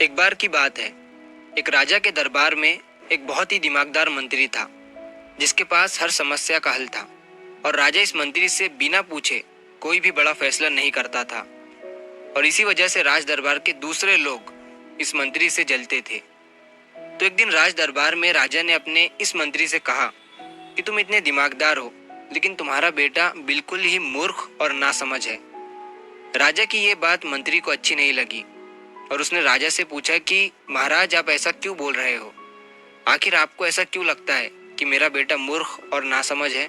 एक बार की बात है। एक राजा के दरबार में एक बहुत ही दिमागदार मंत्री था, जिसके पास हर समस्या का हल था। और राजा इस मंत्री से बिना पूछे कोई भी बड़ा फैसला नहीं करता था। और इसी वजह से राज दरबार के दूसरे लोग इस मंत्री से जलते थे। तो एक दिन राज दरबार में राजा ने अपने इस मंत्री से कहा कि तुम इतने दिमागदार हो, लेकिन तुम्हारा बेटा बिल्कुल ही मूर्ख और नासमझ है। राजा की ये बात मंत्री को अच्छी नहीं लगी और उसने राजा से पूछा कि महाराज, आप ऐसा क्यों बोल रहे हो? आखिर आपको ऐसा क्यों लगता है कि मेरा बेटा मूर्ख और नासमझ है?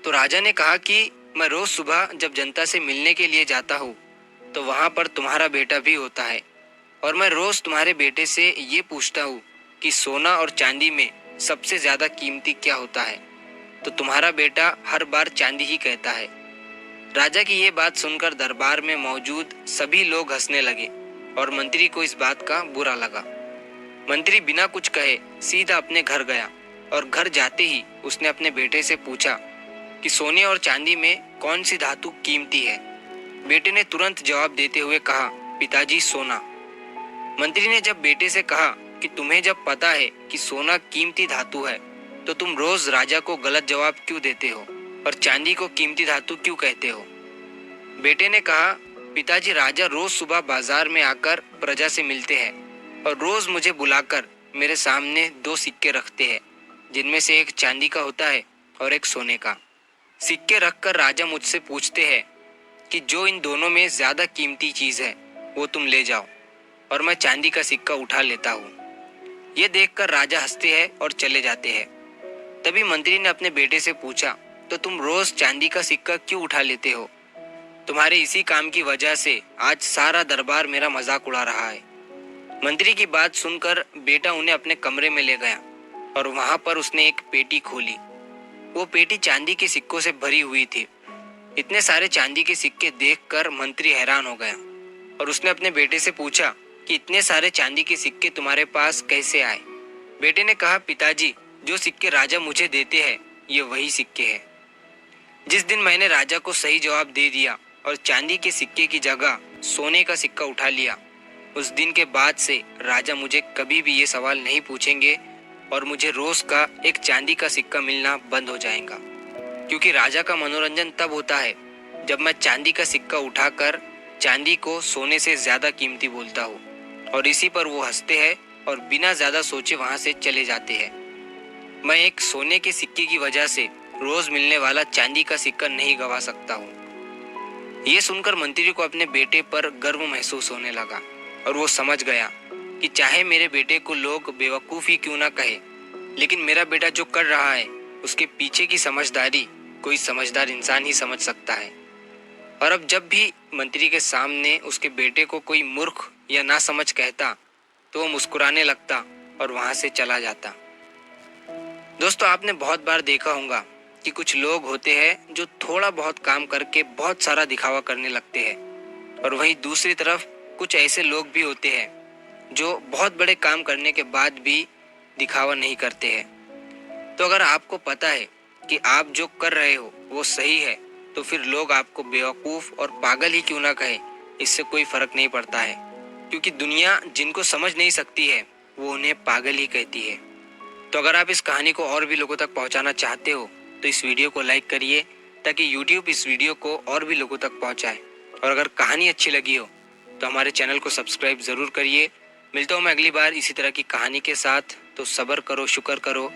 तो राजा ने कहा कि मैं रोज सुबह जब जनता से मिलने के लिए जाता हूँ तो वहां पर तुम्हारा बेटा भी होता है। और मैं रोज तुम्हारे बेटे से ये पूछता हूँ कि सोना और चांदी में सबसे ज्यादा कीमती क्या होता है, तो तुम्हारा बेटा हर बार चांदी ही कहता है। राजा की ये बात सुनकर दरबार में मौजूद सभी लोग हंसने लगे और मंत्री को इस बात का बुरा लगा। मंत्री बिना कुछ कहे सीधा अपने घर गया और घर जाते ही उसने अपने बेटे से पूछा कि सोने और चांदी में कौन सी धातु कीमती है। बेटे ने तुरंत जवाब देते हुए कहा, पिताजी, सोना। मंत्री ने जब बेटे से कहा कि तुम्हें जब पता है कि सोना कीमती धातु है तो तुम रोज राजा को गलत जवाब क्यों देते हो और चांदी को कीमती धातु क्यों कहते हो? बेटे ने कहा, पिताजी, राजा रोज सुबह बाजार में आकर प्रजा से मिलते हैं और रोज मुझे बुलाकर मेरे सामने दो सिक्के रखते हैं, जिनमें से एक चांदी का होता है और एक सोने का। सिक्के रखकर राजा मुझसे पूछते हैं कि जो इन दोनों में ज्यादा कीमती चीज है वो तुम ले जाओ, और मैं चांदी का सिक्का उठा लेता हूँ। ये देखकर राजा हंसते हैं और चले जाते हैं। तभी मंत्री ने अपने बेटे से पूछा, तो तुम रोज चांदी का सिक्का क्यों उठा लेते हो? तुम्हारे इसी काम की वजह से आज सारा दरबार मेरा मजाक उड़ा रहा है। मंत्री की बात सुनकर बेटा उन्हें अपने कमरे में ले गया और वहां पर उसने एक पेटी खोली। वो पेटी चांदी के सिक्कों से भरी हुई थी। इतने सारे चांदी के सिक्के देखकर मंत्री हैरान हो गया और उसने अपने बेटे से पूछा कि इतने सारे चांदी के सिक्के तुम्हारे पास कैसे आए? बेटे ने कहा, पिताजी, जो सिक्के राजा मुझे देते हैं ये वही सिक्के हैं। जिस दिन मैंने राजा को सही जवाब दे दिया और चांदी के सिक्के की जगह सोने का सिक्का उठा लिया, उस दिन के बाद से राजा मुझे कभी भी ये सवाल नहीं पूछेंगे और मुझे रोज का एक चांदी का सिक्का मिलना बंद हो जाएगा। क्योंकि राजा का मनोरंजन तब होता है जब मैं चांदी का सिक्का उठाकर चांदी को सोने से ज्यादा कीमती बोलता हूँ, और इसी पर वो हंसते हैं और बिना ज्यादा सोचे वहां से चले जाते हैं। मैं एक सोने के सिक्के की वजह से रोज मिलने वाला चांदी का सिक्का नहीं गवा सकता हूँ। ये सुनकर मंत्री को अपने बेटे पर गर्व महसूस होने लगा और वो समझ गया कि चाहे मेरे बेटे को लोग बेवकूफ ही क्यों ना कहे, लेकिन मेरा बेटा जो कर रहा है उसके पीछे की समझदारी कोई समझदार इंसान ही समझ सकता है। और अब जब भी मंत्री के सामने उसके बेटे को कोई मूर्ख या नासमझ कहता तो वो मुस्कुराने लगता और वहां से चला जाता। दोस्तों, आपने बहुत बार देखा होगा कि कुछ लोग होते हैं जो थोड़ा बहुत काम करके बहुत सारा दिखावा करने लगते हैं, और वहीं दूसरी तरफ कुछ ऐसे लोग भी होते हैं जो बहुत बड़े काम करने के बाद भी दिखावा नहीं करते हैं। तो अगर आपको पता है कि आप जो कर रहे हो वो सही है, तो फिर लोग आपको बेवकूफ़ और पागल ही क्यों ना कहे, इससे कोई फर्क नहीं पड़ता है। क्योंकि दुनिया जिनको समझ नहीं सकती है वो उन्हें पागल ही कहती है। तो अगर आप इस कहानी को और भी लोगों तक पहुंचाना चाहते हो तो इस वीडियो को लाइक करिए, ताकि YouTube इस वीडियो को और भी लोगों तक पहुंचाए। और अगर कहानी अच्छी लगी हो तो हमारे चैनल को सब्सक्राइब ज़रूर करिए। मिलता हूँ मैं अगली बार इसी तरह की कहानी के साथ। तो सब्र करो, शुक्र करो,